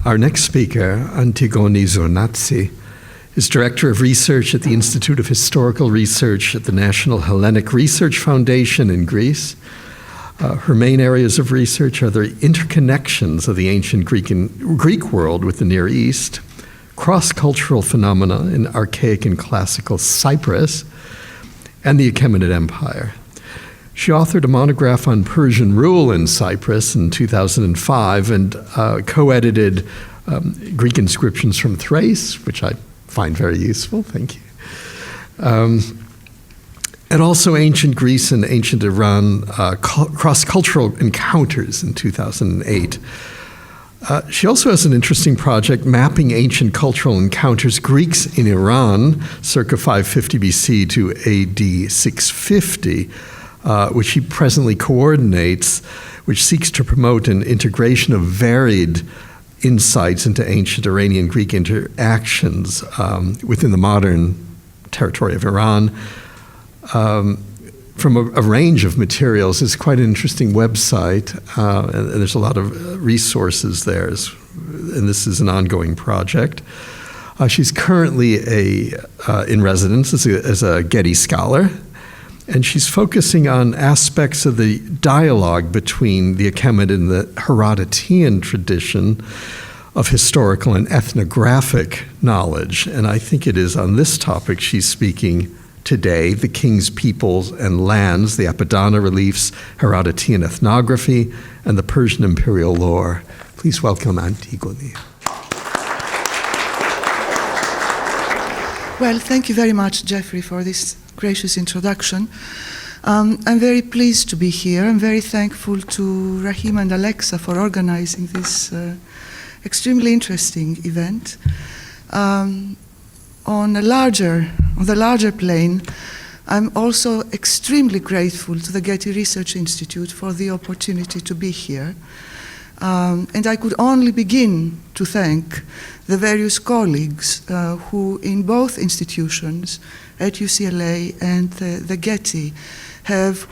Our next speaker, Antigoni Zournatzi, is Director of Research at the Institute of Historical Research at the National Hellenic Research Foundation in Greece. Her main areas of research are the interconnections of the ancient Greek world with the Near East, cross-cultural phenomena in archaic and classical Cyprus, and the Achaemenid Empire. She authored a monograph on Persian rule in Cyprus in 2005 and co-edited Greek inscriptions from Thrace, which I find very useful, thank you. And also Ancient Greece and Ancient Iran, cross-cultural encounters in 2008. She also has an interesting project mapping ancient cultural encounters, Greeks in Iran, circa 550 BC to AD 650, which he presently coordinates, which seeks to promote an integration of varied insights into ancient Iranian-Greek interactions within the modern territory of Iran from a range of materials. It's quite an interesting website, and there's a lot of resources there, and this is an ongoing project. She's currently in residence as a Getty Scholar, and she's focusing on aspects of the dialogue between the Achaemenid and the Herodotean tradition of historical and ethnographic knowledge. And I think it is on this topic she's speaking today: the king's peoples and lands, the Apadana reliefs, Herodotean ethnography, and the Persian imperial lore. Please welcome Antigoni. Well, thank you very much, Jeffrey, for this gracious introduction. I'm very pleased to be here. I'm very thankful to Rahim and Alexa for organizing this extremely interesting event. On the larger plane, I'm also extremely grateful to the Getty Research Institute for the opportunity to be here. And I could only begin to thank the various colleagues who in both institutions, at UCLA and the Getty, have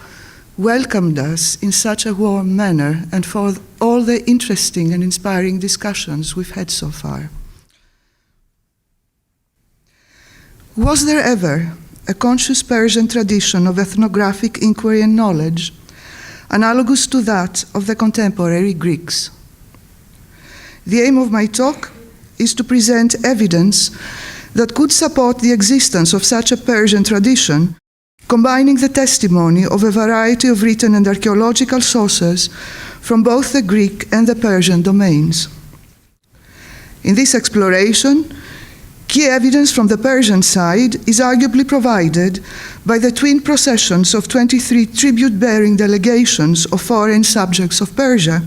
welcomed us in such a warm manner, and for all the interesting and inspiring discussions we've had so far. Was there ever a conscious Persian tradition of ethnographic inquiry and knowledge, analogous to that of the contemporary Greeks? The aim of my talk is to present evidence that could support the existence of such a Persian tradition, combining the testimony of a variety of written and archaeological sources from both the Greek and the Persian domains. In this exploration, key evidence from the Persian side is arguably provided by the twin processions of 23 tribute-bearing delegations of foreign subjects of Persia,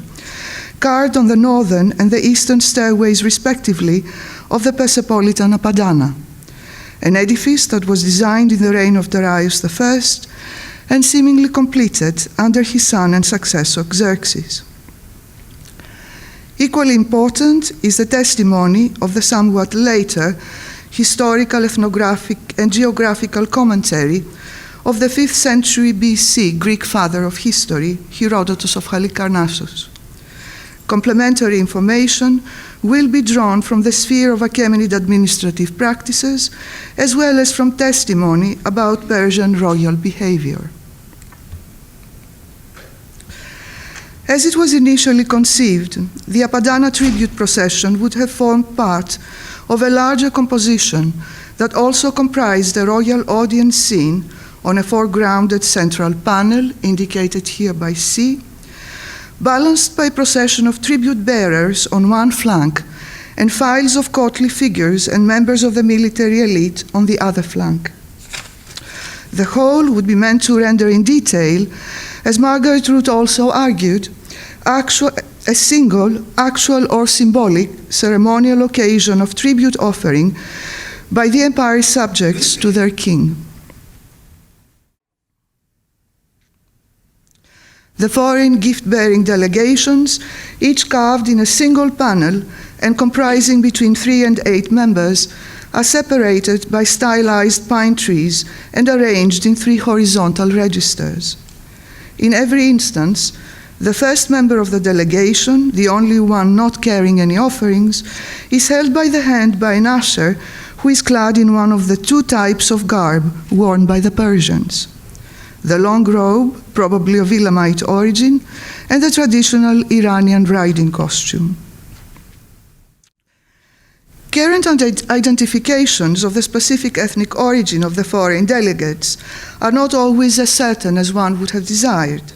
carved on the northern and the eastern stairways respectively of the Persepolitan Apadana, an edifice that was designed in the reign of Darius I and seemingly completed under his son and successor Xerxes. Equally important is the testimony of the somewhat later historical, ethnographic, and geographical commentary of the 5th century BC Greek father of history, Herodotus of Halicarnassus. Complementary information will be drawn from the sphere of Achaemenid administrative practices, as well as from testimony about Persian royal behavior. As it was initially conceived, the Apadana tribute procession would have formed part of a larger composition that also comprised a royal audience scene on a foregrounded central panel, indicated here by C, balanced by a procession of tribute bearers on one flank and files of courtly figures and members of the military elite on the other flank. The whole would be meant to render in detail, as Margaret Root also argued, a single, actual or symbolic, ceremonial occasion of tribute offering by the empire's subjects to their king. The foreign gift-bearing delegations, each carved in a single panel and comprising between 3 and 8 members, are separated by stylized pine trees and arranged in 3 horizontal registers. In every instance, The first member of the delegation, the only one not carrying any offerings, is held by the hand by an usher who is clad in one of the two types of garb worn by the Persians: the long robe, probably of Elamite origin, and the traditional Iranian riding costume. Current identifications of the specific ethnic origin of the foreign delegates are not always as certain as one would have desired.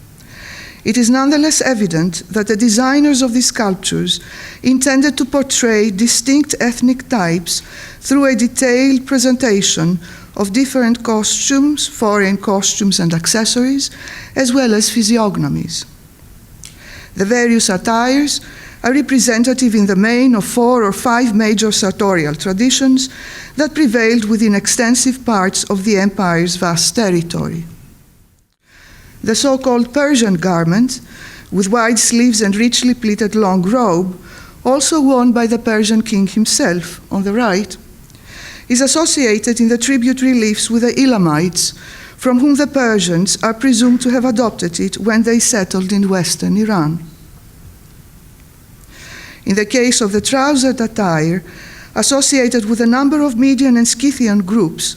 It is nonetheless evident that the designers of these sculptures intended to portray distinct ethnic types through a detailed presentation of different costumes, foreign costumes and accessories, as well as physiognomies. The various attires are representative in the main of 4 or 5 major sartorial traditions that prevailed within extensive parts of the empire's vast territory. The so-called Persian garment, with wide sleeves and richly pleated long robe, also worn by the Persian king himself, on the right, is associated in the tribute reliefs with the Elamites, from whom the Persians are presumed to have adopted it when they settled in western Iran. In the case of the trousered attire, associated with a number of Median and Scythian groups,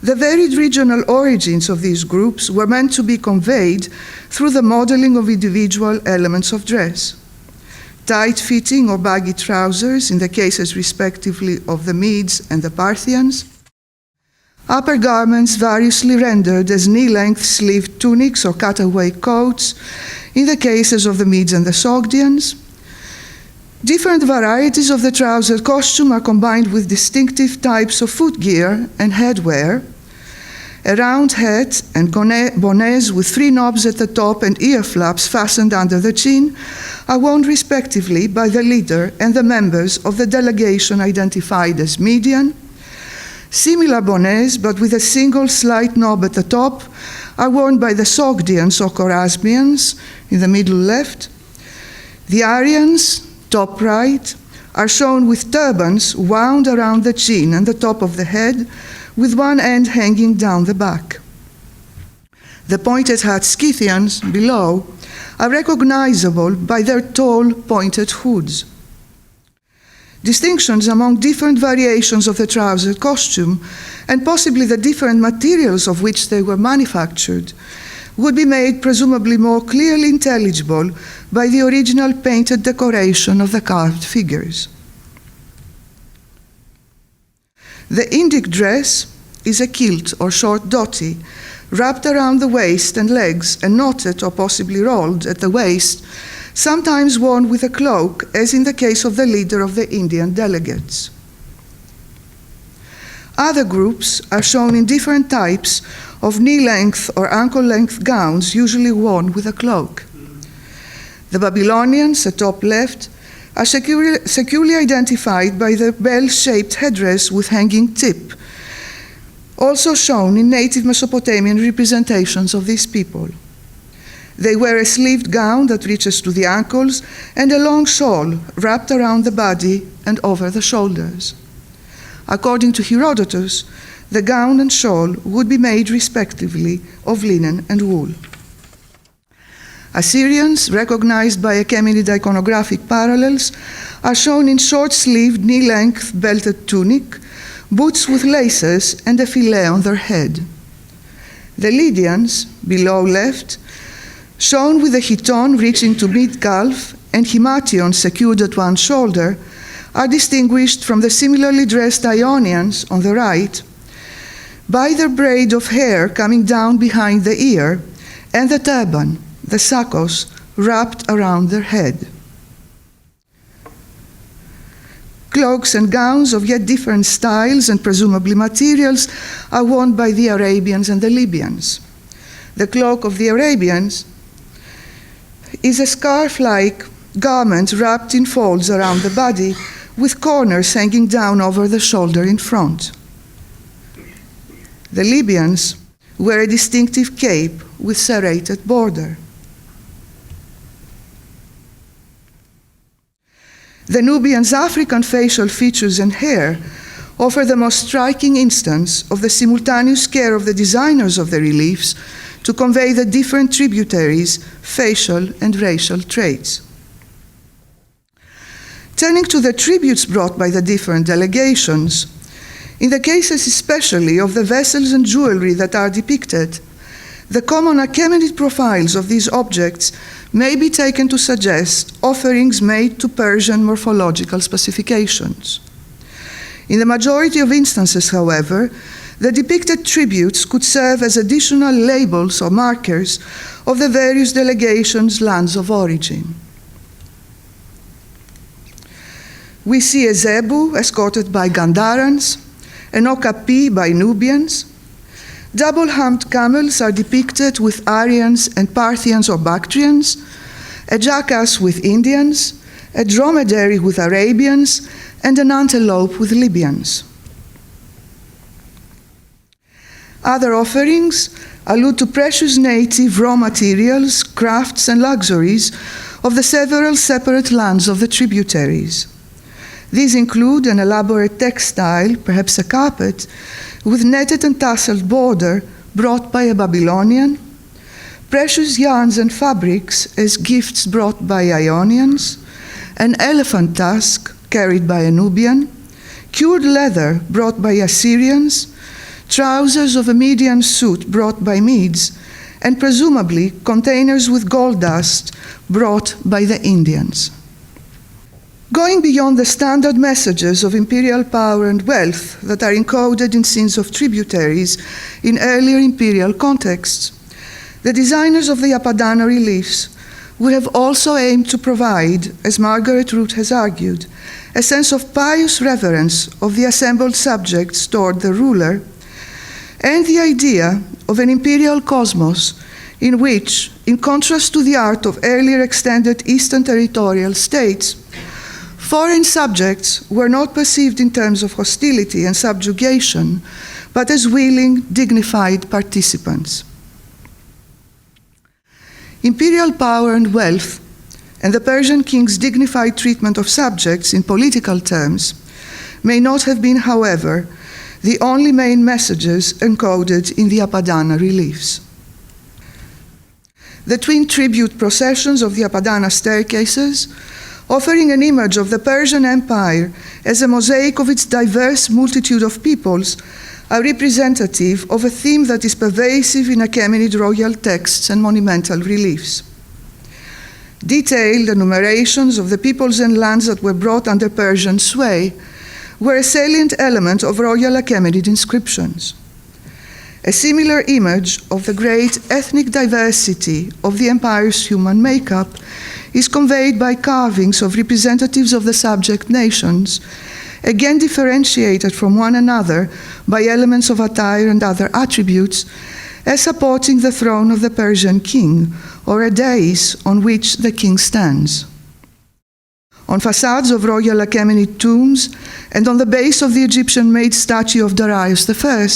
the varied regional origins of these groups were meant to be conveyed through the modeling of individual elements of dress. Tight-fitting or baggy trousers, in the cases respectively of the Medes and the Parthians, upper garments variously rendered as knee-length sleeved tunics or cutaway coats, in the cases of the Medes and the Sogdians. Different varieties of the trouser costume are combined with distinctive types of footgear and headwear. A round hat and bonnets with 3 knobs at the top and ear flaps fastened under the chin are worn respectively by the leader and the members of the delegation identified as Median. Similar bonnets, but with a single slight knob at the top, are worn by the Sogdians or Chorasmians in the middle left. The Aryans, top right, are shown with turbans wound around the chin and the top of the head, with one end hanging down the back. The pointed hat Scythians, below, are recognizable by their tall, pointed hoods. Distinctions among different variations of the trouser costume, and possibly the different materials of which they were manufactured, would be made presumably more clearly intelligible by the original painted decoration of the carved figures. The Indic dress is a kilt or short dhoti, wrapped around the waist and legs and knotted or possibly rolled at the waist, sometimes worn with a cloak, as in the case of the leader of the Indian delegates. Other groups are shown in different types of knee-length or ankle-length gowns, usually worn with a cloak. The Babylonians, at top left, are securely identified by the bell-shaped headdress with hanging tip, also shown in native Mesopotamian representations of these people. They wear a sleeved gown that reaches to the ankles and a long shawl wrapped around the body and over the shoulders. According to Herodotus, the gown and shawl would be made respectively of linen and wool. Assyrians, recognized by Achaemenid iconographic parallels, are shown in short-sleeved, knee-length belted tunic, boots with laces, and a fillet on their head. The Lydians, below left, shown with a chiton reaching to mid-calf and himation secured at one shoulder, are distinguished from the similarly dressed Ionians on the right by their braid of hair coming down behind the ear and the turban, the sakos, wrapped around their head. Cloaks and gowns of yet different styles and presumably materials are worn by the Arabians and the Libyans. The cloak of the Arabians is a scarf-like garment wrapped in folds around the body, with corners hanging down over the shoulder in front. The Libyans wear a distinctive cape with serrated border. The Nubians' African facial features and hair offer the most striking instance of the simultaneous care of the designers of the reliefs to convey the different tributaries' facial and racial traits. Turning to the tributes brought by the different delegations, in the cases especially of the vessels and jewelry that are depicted, the common Achaemenid profiles of these objects may be taken to suggest offerings made to Persian morphological specifications. In the majority of instances, however, the depicted tributes could serve as additional labels or markers of the various delegations' lands of origin. We see a zebu escorted by Gandharans, an okapi by Nubians. Double-humped camels are depicted with Aryans and Parthians or Bactrians, a jackass with Indians, a dromedary with Arabians, and an antelope with Libyans. Other offerings allude to precious native raw materials, crafts, and luxuries of the several separate lands of the tributaries. These include an elaborate textile, perhaps a carpet, with netted and tasseled border brought by a Babylonian, precious yarns and fabrics as gifts brought by Ionians, an elephant tusk carried by a Nubian, cured leather brought by Assyrians, trousers of a Median suit brought by Medes, and presumably containers with gold dust brought by the Indians. Going beyond the standard messages of imperial power and wealth that are encoded in scenes of tributaries in earlier imperial contexts, the designers of the Apadana reliefs would have also aimed to provide, as Margaret Root has argued, a sense of pious reverence of the assembled subjects toward the ruler, and the idea of an imperial cosmos in which, in contrast to the art of earlier extended Eastern territorial states, foreign subjects were not perceived in terms of hostility and subjugation, but as willing, dignified participants. Imperial power and wealth, and the Persian king's dignified treatment of subjects in political terms, may not have been, however, the only main messages encoded in the Apadana reliefs. The twin tribute processions of the Apadana staircases, offering an image of the Persian Empire as a mosaic of its diverse multitude of peoples, are representative of a theme that is pervasive in Achaemenid royal texts and monumental reliefs. Detailed enumerations of the peoples and lands that were brought under Persian sway were a salient element of royal Achaemenid inscriptions. A similar image of the great ethnic diversity of the empire's human makeup is conveyed by carvings of representatives of the subject nations, again differentiated from one another by elements of attire and other attributes, as supporting the throne of the Persian king, or a dais on which the king stands. On facades of royal Achaemenid tombs, and on the base of the Egyptian-made statue of Darius I,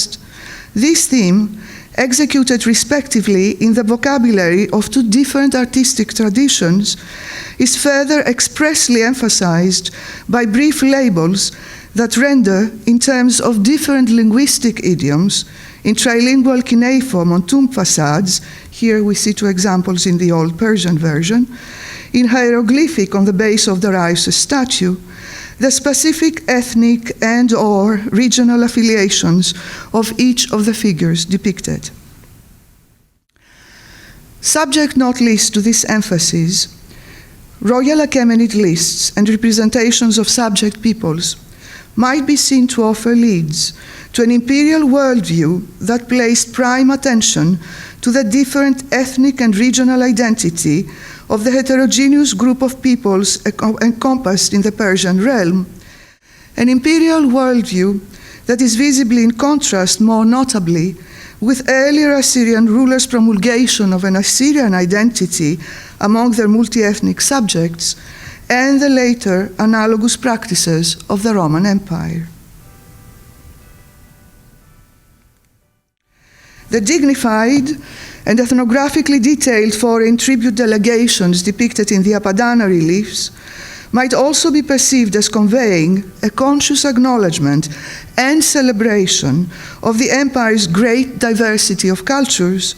this theme, executed respectively in the vocabulary of two different artistic traditions, is further expressly emphasized by brief labels that render, in terms of different linguistic idioms, in trilingual cuneiform on tomb facades, here we see two examples in the Old Persian version, in hieroglyphic on the base of Darius' statue, the specific ethnic and/or regional affiliations of each of the figures depicted. Subject not least to this emphasis, royal Achaemenid lists and representations of subject peoples might be seen to offer leads to an imperial worldview that placed prime attention to the different ethnic and regional identity of the heterogeneous group of peoples encompassed in the Persian realm, an imperial worldview that is visibly in contrast, more notably, with earlier Assyrian rulers' promulgation of an Assyrian identity among their multi-ethnic subjects, and the later analogous practices of the Roman Empire. The dignified and ethnographically detailed foreign tribute delegations depicted in the Apadana reliefs might also be perceived as conveying a conscious acknowledgement and celebration of the empire's great diversity of cultures,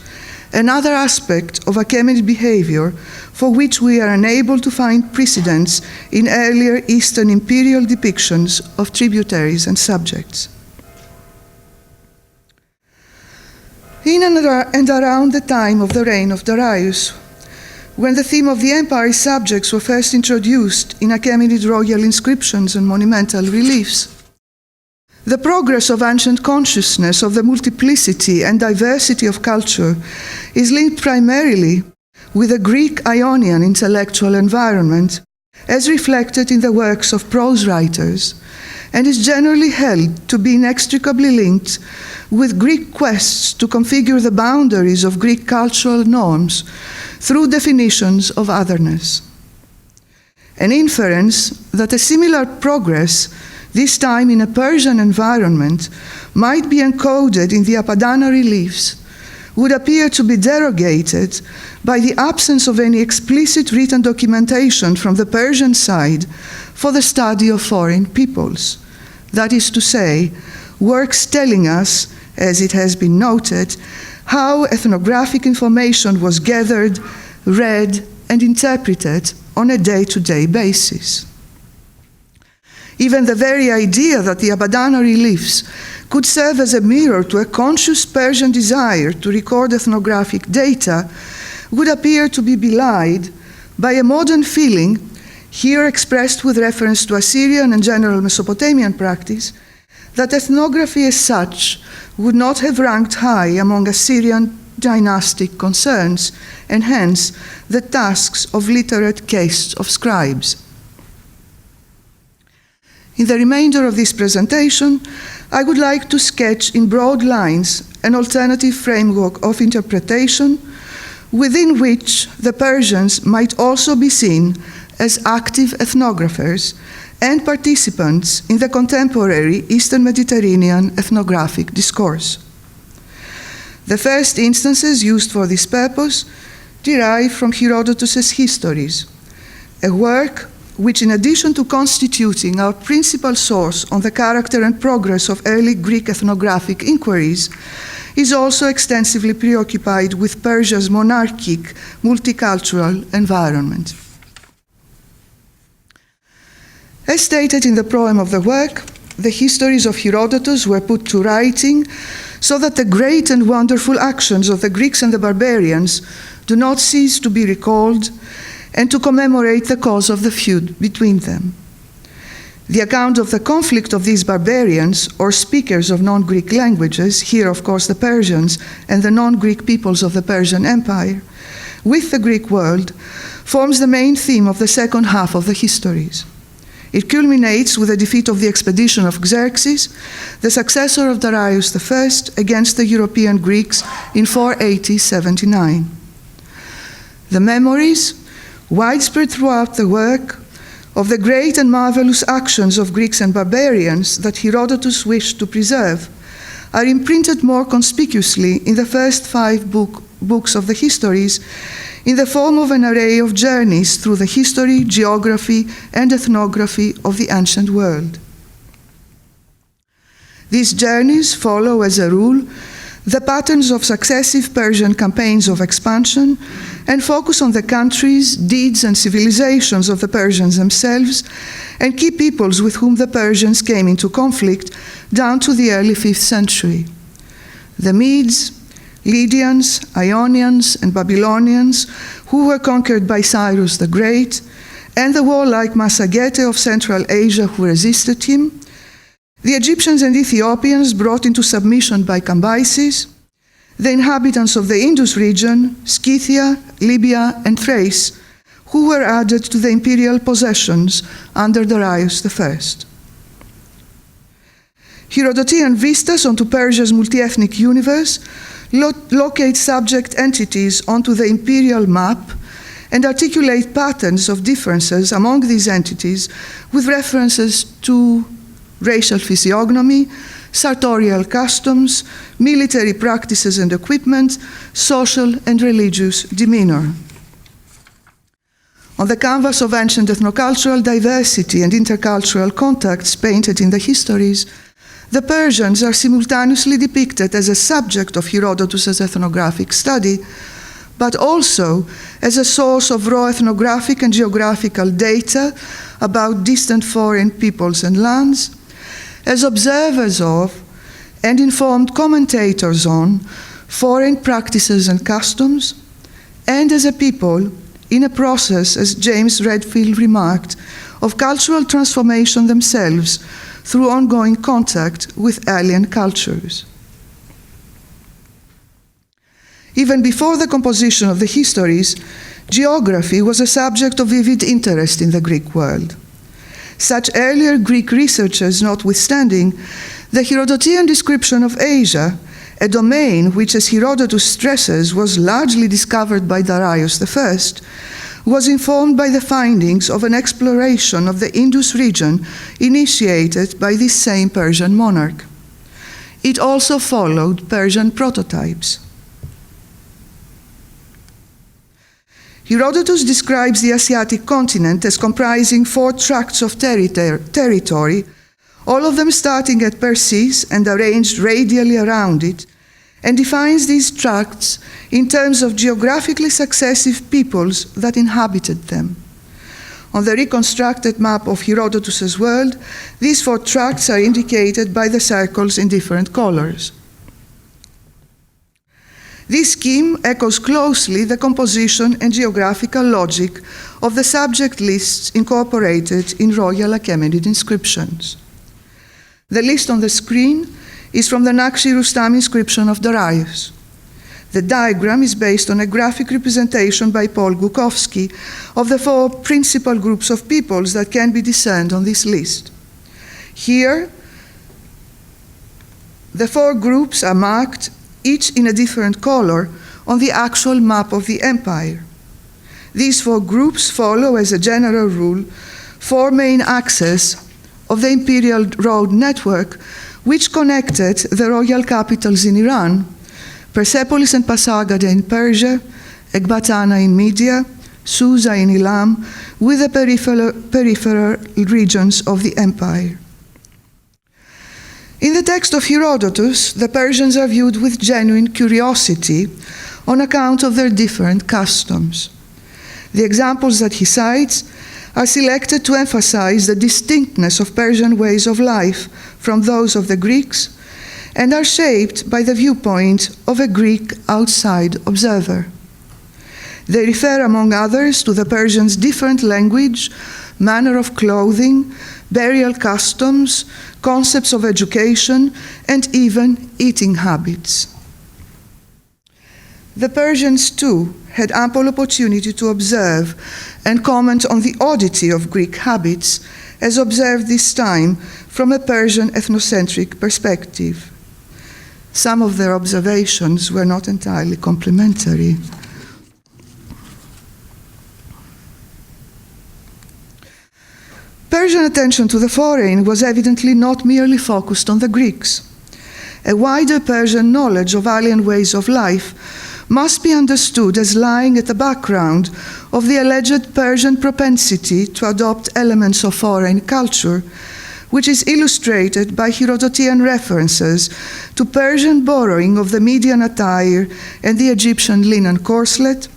another aspect of Achaemenid behavior for which we are unable to find precedents in earlier Eastern imperial depictions of tributaries and subjects. In and around the time of the reign of Darius, when the theme of the empire's subjects were first introduced in Achaemenid royal inscriptions and monumental reliefs, the progress of ancient consciousness of the multiplicity and diversity of culture is linked primarily with the Greek Ionian intellectual environment, as reflected in the works of prose writers, and is generally held to be inextricably linked with Greek quests to configure the boundaries of Greek cultural norms through definitions of otherness. An inference that a similar progress, this time in a Persian environment, might be encoded in the Apadana reliefs would appear to be derogated by the absence of any explicit written documentation from the Persian side for the study of foreign peoples. That is to say, works telling us, as it has been noted, how ethnographic information was gathered, read, and interpreted on a day-to-day basis. Even the very idea that the Apadana reliefs could serve as a mirror to a conscious Persian desire to record ethnographic data would appear to be belied by a modern feeling, here expressed with reference to Assyrian and general Mesopotamian practice, that ethnography as such would not have ranked high among Assyrian dynastic concerns, and hence the tasks of literate castes of scribes. In the remainder of this presentation, I would like to sketch in broad lines an alternative framework of interpretation within which the Persians might also be seen as active ethnographers and participants in the contemporary Eastern Mediterranean ethnographic discourse. The first instances used for this purpose derive from Herodotus' Histories, a work which, in addition to constituting our principal source on the character and progress of early Greek ethnographic inquiries, is also extensively preoccupied with Persia's monarchic, multicultural environment. As stated in the proem of the work, the histories of Herodotus were put to writing so that the great and wonderful actions of the Greeks and the barbarians do not cease to be recalled, and to commemorate the cause of the feud between them. The account of the conflict of these barbarians, or speakers of non-Greek languages, here of course the Persians and the non-Greek peoples of the Persian Empire, with the Greek world, forms the main theme of the second half of the histories. It culminates with the defeat of the expedition of Xerxes, the successor of Darius I, against the European Greeks in 480-79. The memories, widespread throughout the work, of the great and marvelous actions of Greeks and barbarians that Herodotus wished to preserve, are imprinted more conspicuously in the first 5 books of the histories in the form of an array of journeys through the history, geography, and ethnography of the ancient world. These journeys follow, as a rule, the patterns of successive Persian campaigns of expansion and focus on the countries, deeds, and civilizations of the Persians themselves and key peoples with whom the Persians came into conflict down to the early 5th century. The Medes, Lydians, Ionians, and Babylonians, who were conquered by Cyrus the Great, and the warlike Massagetae of Central Asia who resisted him, the Egyptians and Ethiopians brought into submission by Cambyses, the inhabitants of the Indus region, Scythia, Libya, and Thrace, who were added to the imperial possessions under Darius I. Herodotean vistas onto Persia's multi-ethnic universe locate subject entities onto the imperial map and articulate patterns of differences among these entities with references to racial physiognomy, sartorial customs, military practices and equipment, social and religious demeanor. On the canvas of ancient ethnocultural diversity and intercultural contacts painted in the histories, the Persians are simultaneously depicted as a subject of Herodotus' ethnographic study, but also as a source of raw ethnographic and geographical data about distant foreign peoples and lands, as observers of and informed commentators on foreign practices and customs, and as a people in a process, as James Redfield remarked, of cultural transformation themselves through ongoing contact with alien cultures. Even before the composition of the histories, geography was a subject of vivid interest in the Greek world. Such earlier Greek researchers notwithstanding, the Herodotean description of Asia, a domain which, as Herodotus stresses, was largely discovered by Darius I, was informed by the findings of an exploration of the Indus region initiated by this same Persian monarch. It also followed Persian prototypes. Herodotus describes the Asiatic continent as comprising 4 tracts of territory, all of them starting at Persis and arranged radially around it, and defines these tracts in terms of geographically successive peoples that inhabited them. On the reconstructed map of Herodotus' world, these 4 tracts are indicated by the circles in different colors. This scheme echoes closely the composition and geographical logic of the subject lists incorporated in royal Achaemenid inscriptions. The list on the screen is from the Nakshi Rustam inscription of Darius. The diagram is based on a graphic representation by Paul Gukowski of the 4 principal groups of peoples that can be discerned on this list. Here, the 4 groups are marked, each in a different color, on the actual map of the empire. These 4 groups follow, as a general rule, 4 main axes of the imperial road network, which connected the royal capitals in Iran, Persepolis and Pasargada in Persia, Ecbatana in Media, Susa in Elam, with the peripheral regions of the empire. In the text of Herodotus, the Persians are viewed with genuine curiosity on account of their different customs. The examples that he cites are selected to emphasize the distinctness of Persian ways of life from those of the Greeks, and are shaped by the viewpoint of a Greek outside observer. They refer, among others, to the Persians' different language, manner of clothing, burial customs, concepts of education, and even eating habits. The Persians, too, had ample opportunity to observe and comment on the oddity of Greek habits, as observed this time from a Persian ethnocentric perspective. Some of their observations were not entirely complimentary. Persian attention to the foreign was evidently not merely focused on the Greeks. A wider Persian knowledge of alien ways of life must be understood as lying at the background of the alleged Persian propensity to adopt elements of foreign culture, which is illustrated by Herodotean references to Persian borrowing of the Median attire and the Egyptian linen corselet,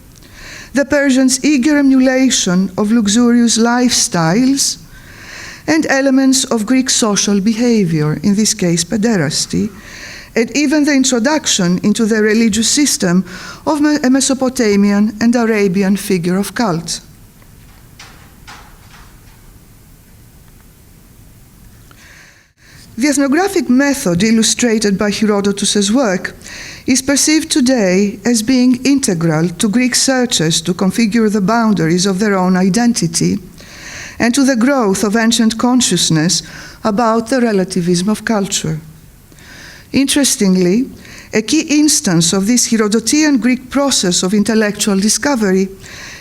the Persians' eager emulation of luxurious lifestyles, and elements of Greek social behavior, in this case pederasty, and even the introduction into the religious system of a Mesopotamian and Arabian figure of cult. The ethnographic method illustrated by Herodotus' work is perceived today as being integral to Greek searches to configure the boundaries of their own identity and to the growth of ancient consciousness about the relativism of culture. Interestingly, a key instance of this Herodotean Greek process of intellectual discovery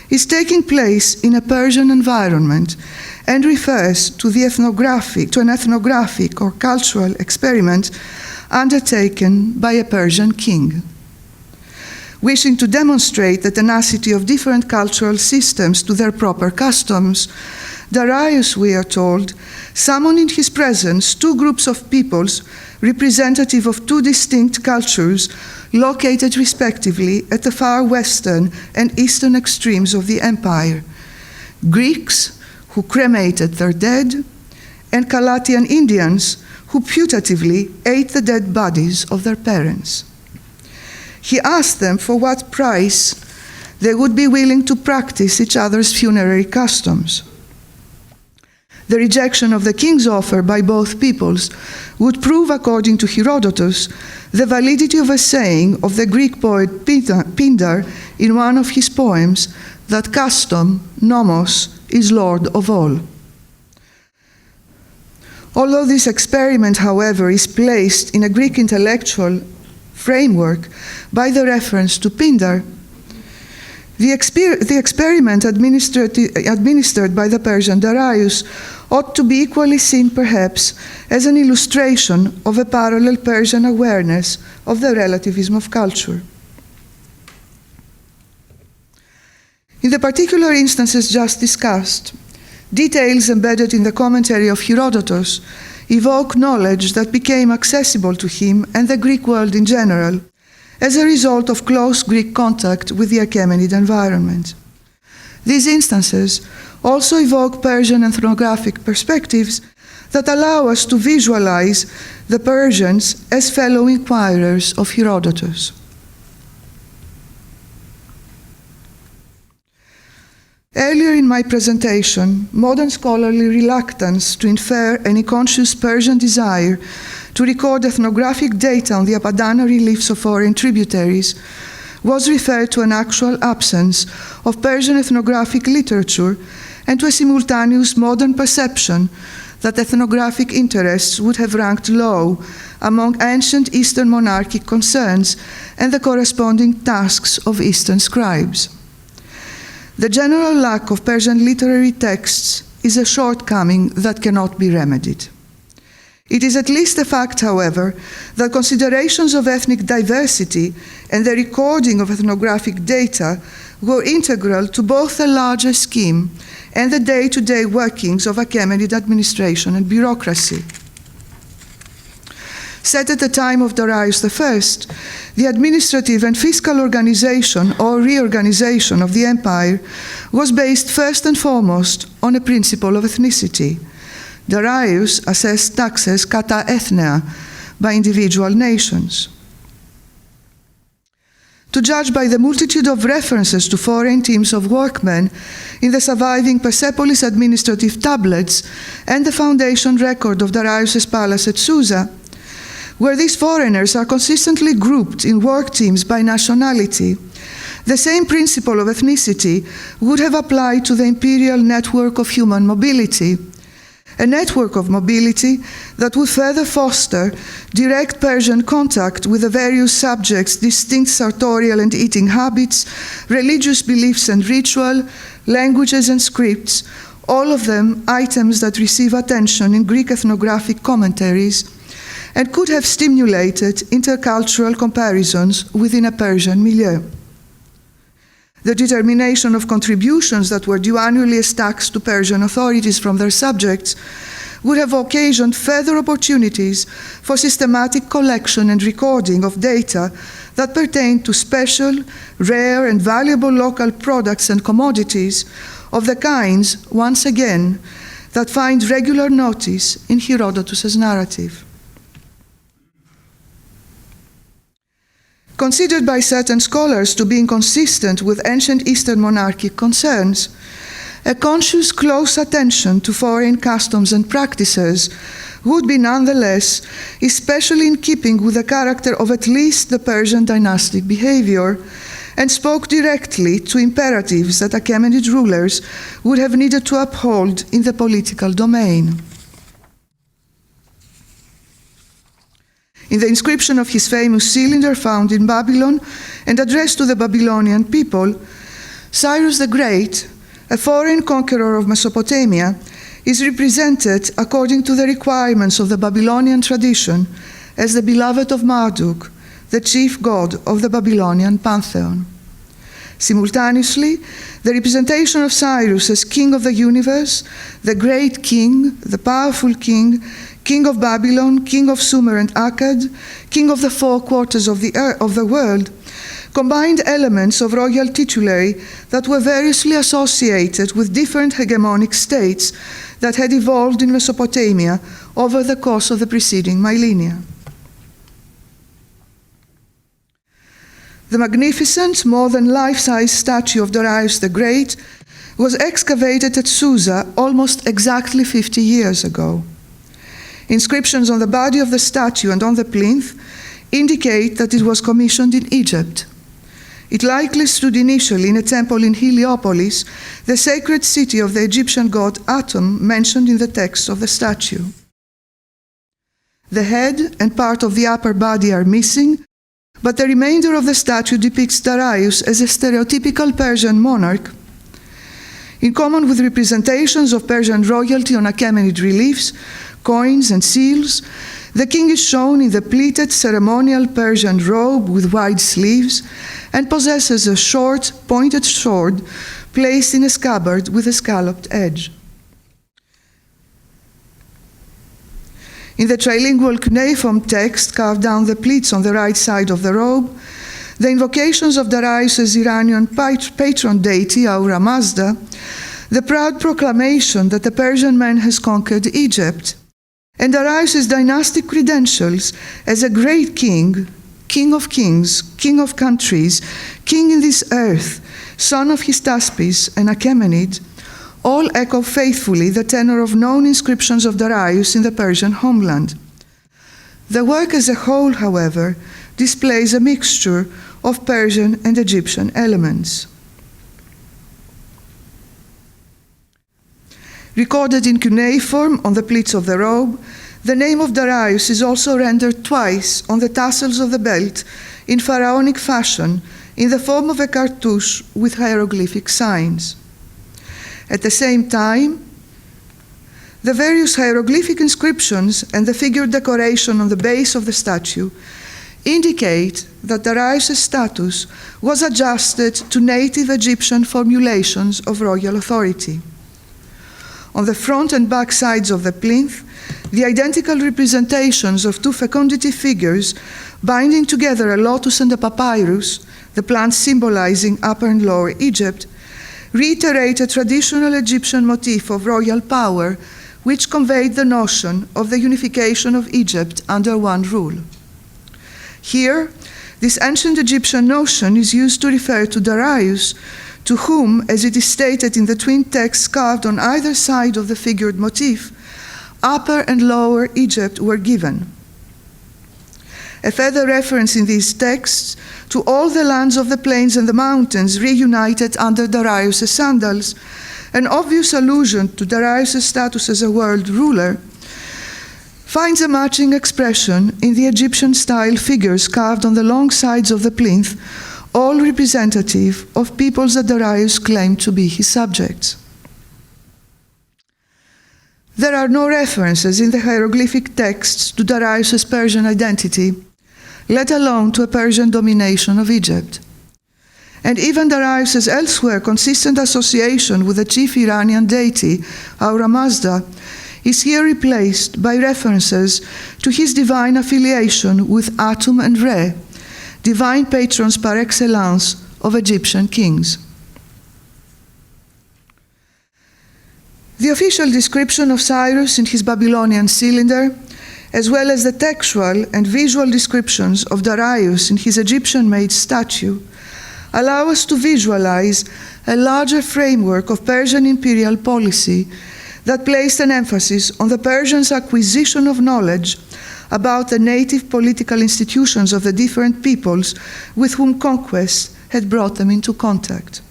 is taking place in a Persian environment and refers to an ethnographic or cultural experiment undertaken by a Persian king. Wishing to demonstrate the tenacity of different cultural systems to their proper customs, Darius, we are told, summoned in his presence two groups of peoples representative of two distinct cultures located respectively at the far western and eastern extremes of the empire: Greeks, who cremated their dead, and Calatian Indians, who putatively ate the dead bodies of their parents. He asked them for what price they would be willing to practice each other's funerary customs. The rejection of the king's offer by both peoples would prove, according to Herodotus, the validity of a saying of the Greek poet Pindar in one of his poems, that custom, nomos, is lord of all. Although this experiment, however, is placed in a Greek intellectual framework by the reference to Pindar, the experiment administered by the Persian Darius ought to be equally seen, perhaps, as an illustration of a parallel Persian awareness of the relativism of culture. In the particular instances just discussed, details embedded in the commentary of Herodotus evoke knowledge that became accessible to him and the Greek world in general as a result of close Greek contact with the Achaemenid environment. These instances also evoke Persian ethnographic perspectives that allow us to visualize the Persians as fellow inquirers of Herodotus. Earlier in my presentation, modern scholarly reluctance to infer any conscious Persian desire to record ethnographic data on the Apadana reliefs of foreign tributaries was referred to an actual absence of Persian ethnographic literature and to a simultaneous modern perception that ethnographic interests would have ranked low among ancient Eastern monarchic concerns and the corresponding tasks of Eastern scribes. The general lack of Persian literary texts is a shortcoming that cannot be remedied. It is at least a fact, however, that considerations of ethnic diversity and the recording of ethnographic data were integral to both the larger scheme and the day-to-day workings of Achaemenid administration and bureaucracy. Set at the time of Darius I, the administrative and fiscal organization or reorganization of the empire was based first and foremost on a principle of ethnicity. Darius assessed taxes kata ethnea, by individual nations. To judge by the multitude of references to foreign teams of workmen in the surviving Persepolis administrative tablets and the foundation record of Darius's palace at Susa, where these foreigners are consistently grouped in work teams by nationality, the same principle of ethnicity would have applied to the imperial network of human mobility, a network of mobility that would further foster direct Persian contact with the various subjects' distinct sartorial and eating habits, religious beliefs and ritual, languages and scripts, all of them items that receive attention in Greek ethnographic commentaries, and could have stimulated intercultural comparisons within a Persian milieu. The determination of contributions that were due annually as tax to Persian authorities from their subjects would have occasioned further opportunities for systematic collection and recording of data that pertain to special, rare, and valuable local products and commodities of the kinds, once again, that find regular notice in Herodotus's narrative. Considered by certain scholars to be inconsistent with ancient Eastern monarchic concerns, a conscious close attention to foreign customs and practices would be nonetheless especially in keeping with the character of at least the Persian dynastic behavior, and spoke directly to imperatives that Achaemenid rulers would have needed to uphold in the political domain. In the inscription of his famous cylinder found in Babylon and addressed to the Babylonian people, Cyrus the Great, a foreign conqueror of Mesopotamia, is represented according to the requirements of the Babylonian tradition as the beloved of Marduk, the chief god of the Babylonian pantheon. Simultaneously, the representation of Cyrus as king of the universe, the great king, the powerful king, king of Babylon, king of Sumer and Akkad, king of the four quarters of the world, combined elements of royal titulary that were variously associated with different hegemonic states that had evolved in Mesopotamia over the course of the preceding millennia. The magnificent, more than life-size statue of Darius the Great was excavated at Susa almost exactly 50 years ago. Inscriptions on the body of the statue and on the plinth indicate that it was commissioned in Egypt. It likely stood initially in a temple in Heliopolis, the sacred city of the Egyptian god Atum mentioned in the text of the statue. The head and part of the upper body are missing, but the remainder of the statue depicts Darius as a stereotypical Persian monarch. In common with representations of Persian royalty on Achaemenid reliefs, coins, and seals, the king is shown in the pleated ceremonial Persian robe with wide sleeves and possesses a short, pointed sword placed in a scabbard with a scalloped edge. In the trilingual cuneiform text carved down the pleats on the right side of the robe, the invocations of Darius' Iranian patron deity, Ahura Mazda, the proud proclamation that the Persian man has conquered Egypt, and Darius' dynastic credentials as a great king, king of kings, king of countries, king in this earth, son of Hystaspes and Achaemenid, all echo faithfully the tenor of known inscriptions of Darius in the Persian homeland. The work as a whole, however, displays a mixture of Persian and Egyptian elements. Recorded in cuneiform on the pleats of the robe, the name of Darius is also rendered twice on the tassels of the belt in pharaonic fashion in the form of a cartouche with hieroglyphic signs. At the same time, the various hieroglyphic inscriptions and the figured decoration on the base of the statue indicate that Darius' status was adjusted to native Egyptian formulations of royal authority. On the front and back sides of the plinth, the identical representations of two fecundity figures binding together a lotus and a papyrus, the plants symbolizing Upper and Lower Egypt, reiterate a traditional Egyptian motif of royal power, which conveyed the notion of the unification of Egypt under one rule. Here, this ancient Egyptian notion is used to refer to Darius, to whom, as it is stated in the twin texts carved on either side of the figured motif, Upper and Lower Egypt were given. A further reference in these texts to all the lands of the plains and the mountains reunited under Darius' sandals, an obvious allusion to Darius' status as a world ruler, finds a matching expression in the Egyptian-style figures carved on the long sides of the plinth, all representative of peoples that Darius claimed to be his subjects. There are no references in the hieroglyphic texts to Darius' Persian identity, let alone to a Persian domination of Egypt. And even Darius' elsewhere consistent association with the chief Iranian deity, Ahura Mazda, is here replaced by references to his divine affiliation with Atum and Re, divine patrons par excellence of Egyptian kings. The official description of Cyrus in his Babylonian cylinder, as well as the textual and visual descriptions of Darius in his Egyptian-made statue, allow us to visualize a larger framework of Persian imperial policy that placed an emphasis on the Persians' acquisition of knowledge about the native political institutions of the different peoples with whom conquest had brought them into contact.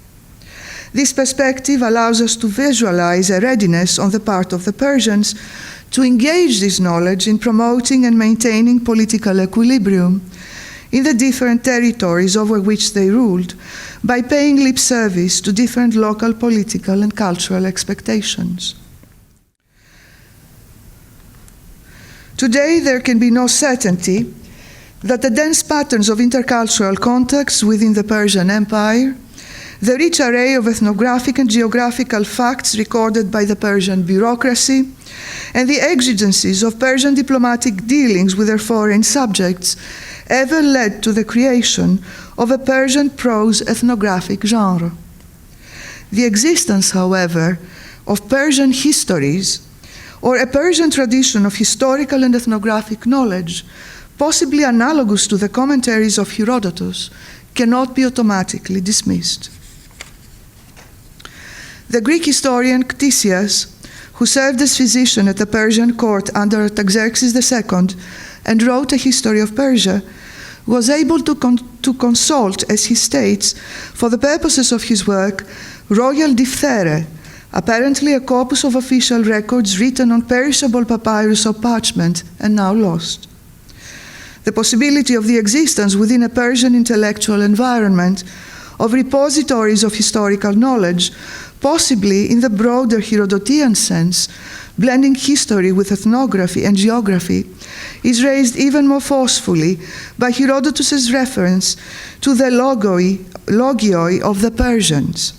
This perspective allows us to visualize a readiness on the part of the Persians to engage this knowledge in promoting and maintaining political equilibrium in the different territories over which they ruled by paying lip service to different local political and cultural expectations. Today, there can be no certainty that the dense patterns of intercultural contacts within the Persian Empire the rich array of ethnographic and geographical facts recorded by the Persian bureaucracy, and the exigencies of Persian diplomatic dealings with their foreign subjects ever led to the creation of a Persian prose ethnographic genre. The existence, however, of Persian histories, or a Persian tradition of historical and ethnographic knowledge, possibly analogous to the commentaries of Herodotus, cannot be automatically dismissed. The Greek historian Ctesias, who served as physician at the Persian court under Artaxerxes II and wrote a history of Persia, was able to consult, as he states, for the purposes of his work, royal diphthera, apparently a corpus of official records written on perishable papyrus or parchment and now lost. The possibility of the existence within a Persian intellectual environment of repositories of historical knowledge, possibly in the broader Herodotean sense, blending history with ethnography and geography, is raised even more forcefully by Herodotus's reference to the logioi of the Persians,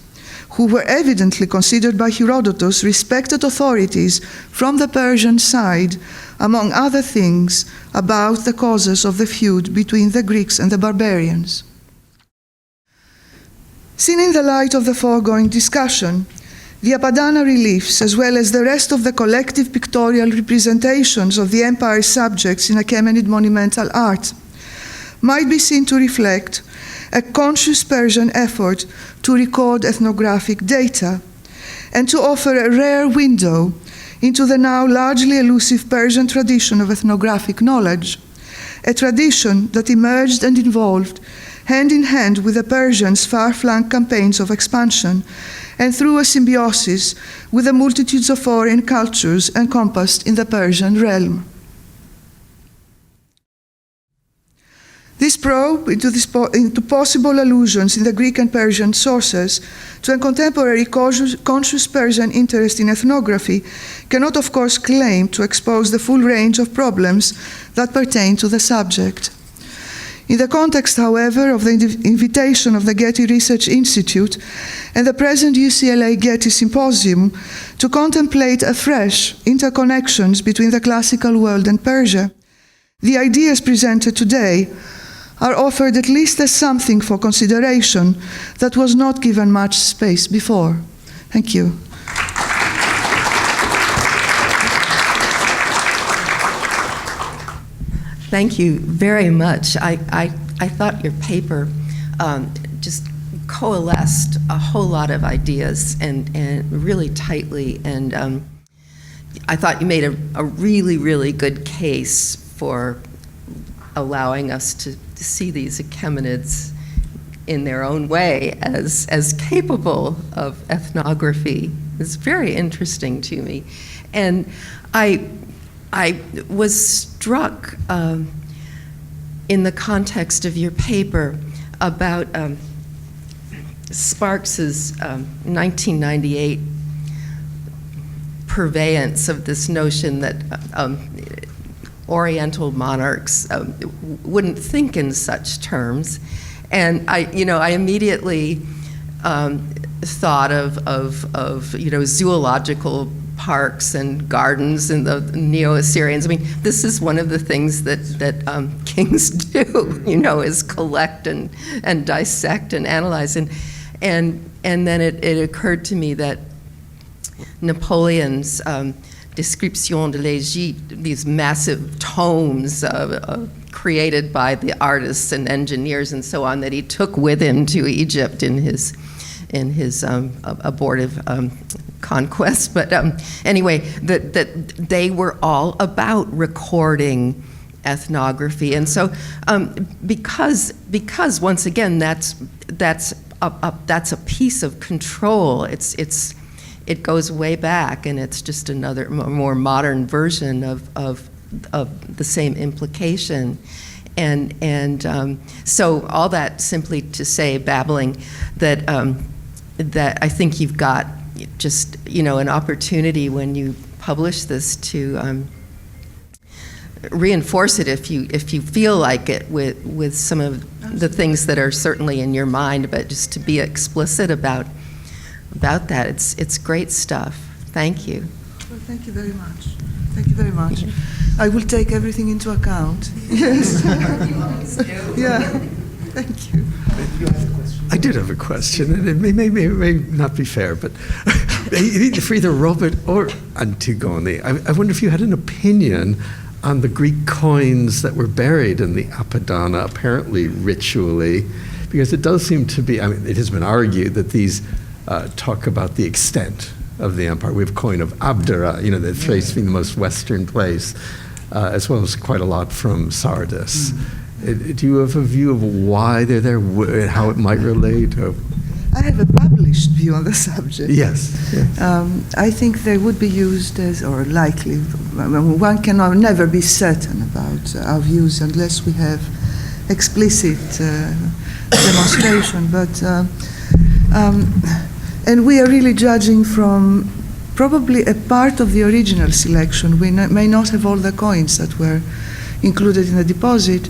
who were evidently considered by Herodotus respected authorities from the Persian side, among other things, about the causes of the feud between the Greeks and the barbarians. Seen in the light of the foregoing discussion, the Apadana reliefs, as well as the rest of the collective pictorial representations of the empire's subjects in Achaemenid monumental art, might be seen to reflect a conscious Persian effort to record ethnographic data and to offer a rare window into the now largely elusive Persian tradition of ethnographic knowledge, a tradition that emerged and evolved hand in hand with the Persians' far-flung campaigns of expansion and through a symbiosis with the multitudes of foreign cultures encompassed in the Persian realm. This probe into possible allusions in the Greek and Persian sources to a contemporary conscious Persian interest in ethnography cannot, of course, claim to expose the full range of problems that pertain to the subject. In the context, however, of the invitation of the Getty Research Institute and the present UCLA Getty Symposium to contemplate afresh interconnections between the classical world and Persia, the ideas presented today are offered at least as something for consideration that was not given much space before. Thank you. Thank you very much. I thought your paper just coalesced a whole lot of ideas and really tightly, and I thought you made a really, really good case for allowing us to see these Achaemenids in their own way as capable of ethnography. It's very interesting to me. And I was struck in the context of your paper about Sparks's 1998 purveyance of this notion that Oriental monarchs wouldn't think in such terms, and I immediately thought of zoological parks and gardens in the Neo-Assyrians. I mean, this is one of the things that kings do, is collect and dissect and analyze, and then it occurred to me that Napoleon's Description de l'Égypte, these massive tomes created by the artists and engineers and so on that he took with him to Egypt in his abortive conquest. But anyway, that they were all about recording ethnography, and so because once again that's a piece of control. It goes way back, and it's just another more modern version of the same implication. And so all that simply to say, babbling, that I think you've got just an opportunity when you publish this to reinforce it if you feel like it with some of the things that are certainly in your mind, but just to be explicit about that, it's great stuff. Thank you. Well, thank you very much. Thank you very much. I will take everything into account. Yes. Yeah. Thank you. I did have a question, and it may not be fair, but for either Robert or Antigoni, I wonder if you had an opinion on the Greek coins that were buried in the Apadana, apparently ritually, because it does seem to be, I mean, it has been argued that these talk about the extent of the empire. We have a coin of Abdera, the Thrace being the most western place, as well as quite a lot from Sardis. Do you have a view of why they're there, how it might relate? I have a published view on the subject. Yes. I think they would be used as, or likely, one can never be certain about our views unless we have explicit demonstration. But and we are really judging from probably a part of the original selection. We may not have all the coins that were included in the deposit,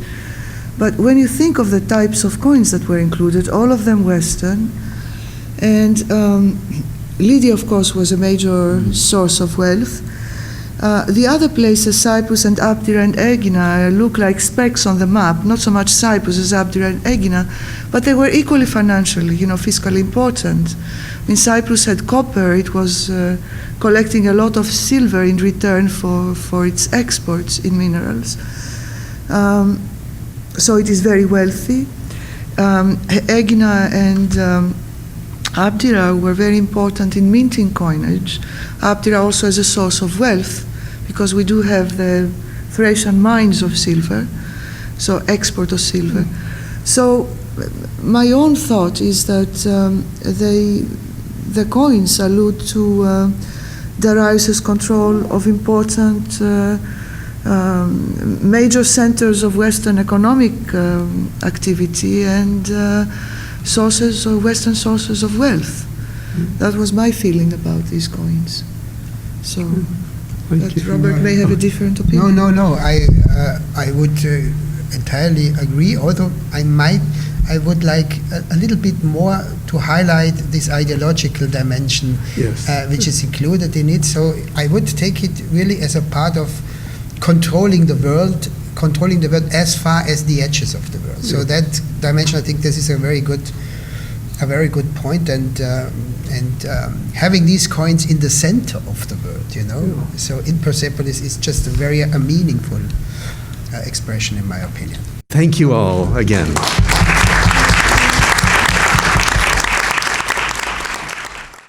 but when you think of the types of coins that were included, all of them Western, and Lydia, of course, was a major source of wealth. The other places, Cyprus and Abdera and Aegina, look like specks on the map, not so much Cyprus as Abdera and Aegina, but they were equally financially, fiscally important. I mean, Cyprus had copper, it was collecting a lot of silver in return for its exports in minerals. So it is very wealthy. Aegina and Abdera were very important in minting coinage. Abdera also as a source of wealth, because we do have the Thracian mines of silver, so export of silver. So my own thought is that the coins allude to Darius's control of important major centers of Western economic activity and Western sources of wealth. That was my feeling about these coins. So, but Robert may have a different opinion. No. I would entirely agree. Although I would like a little bit more to highlight this ideological dimension, yes, which is included in it. So I would take it really as a part of controlling the world as far as the edges of the world. So that dimension, I think this is a very good point, and having these coins in the center of the world, So in Persepolis is just a meaningful expression, in my opinion. Thank you all again.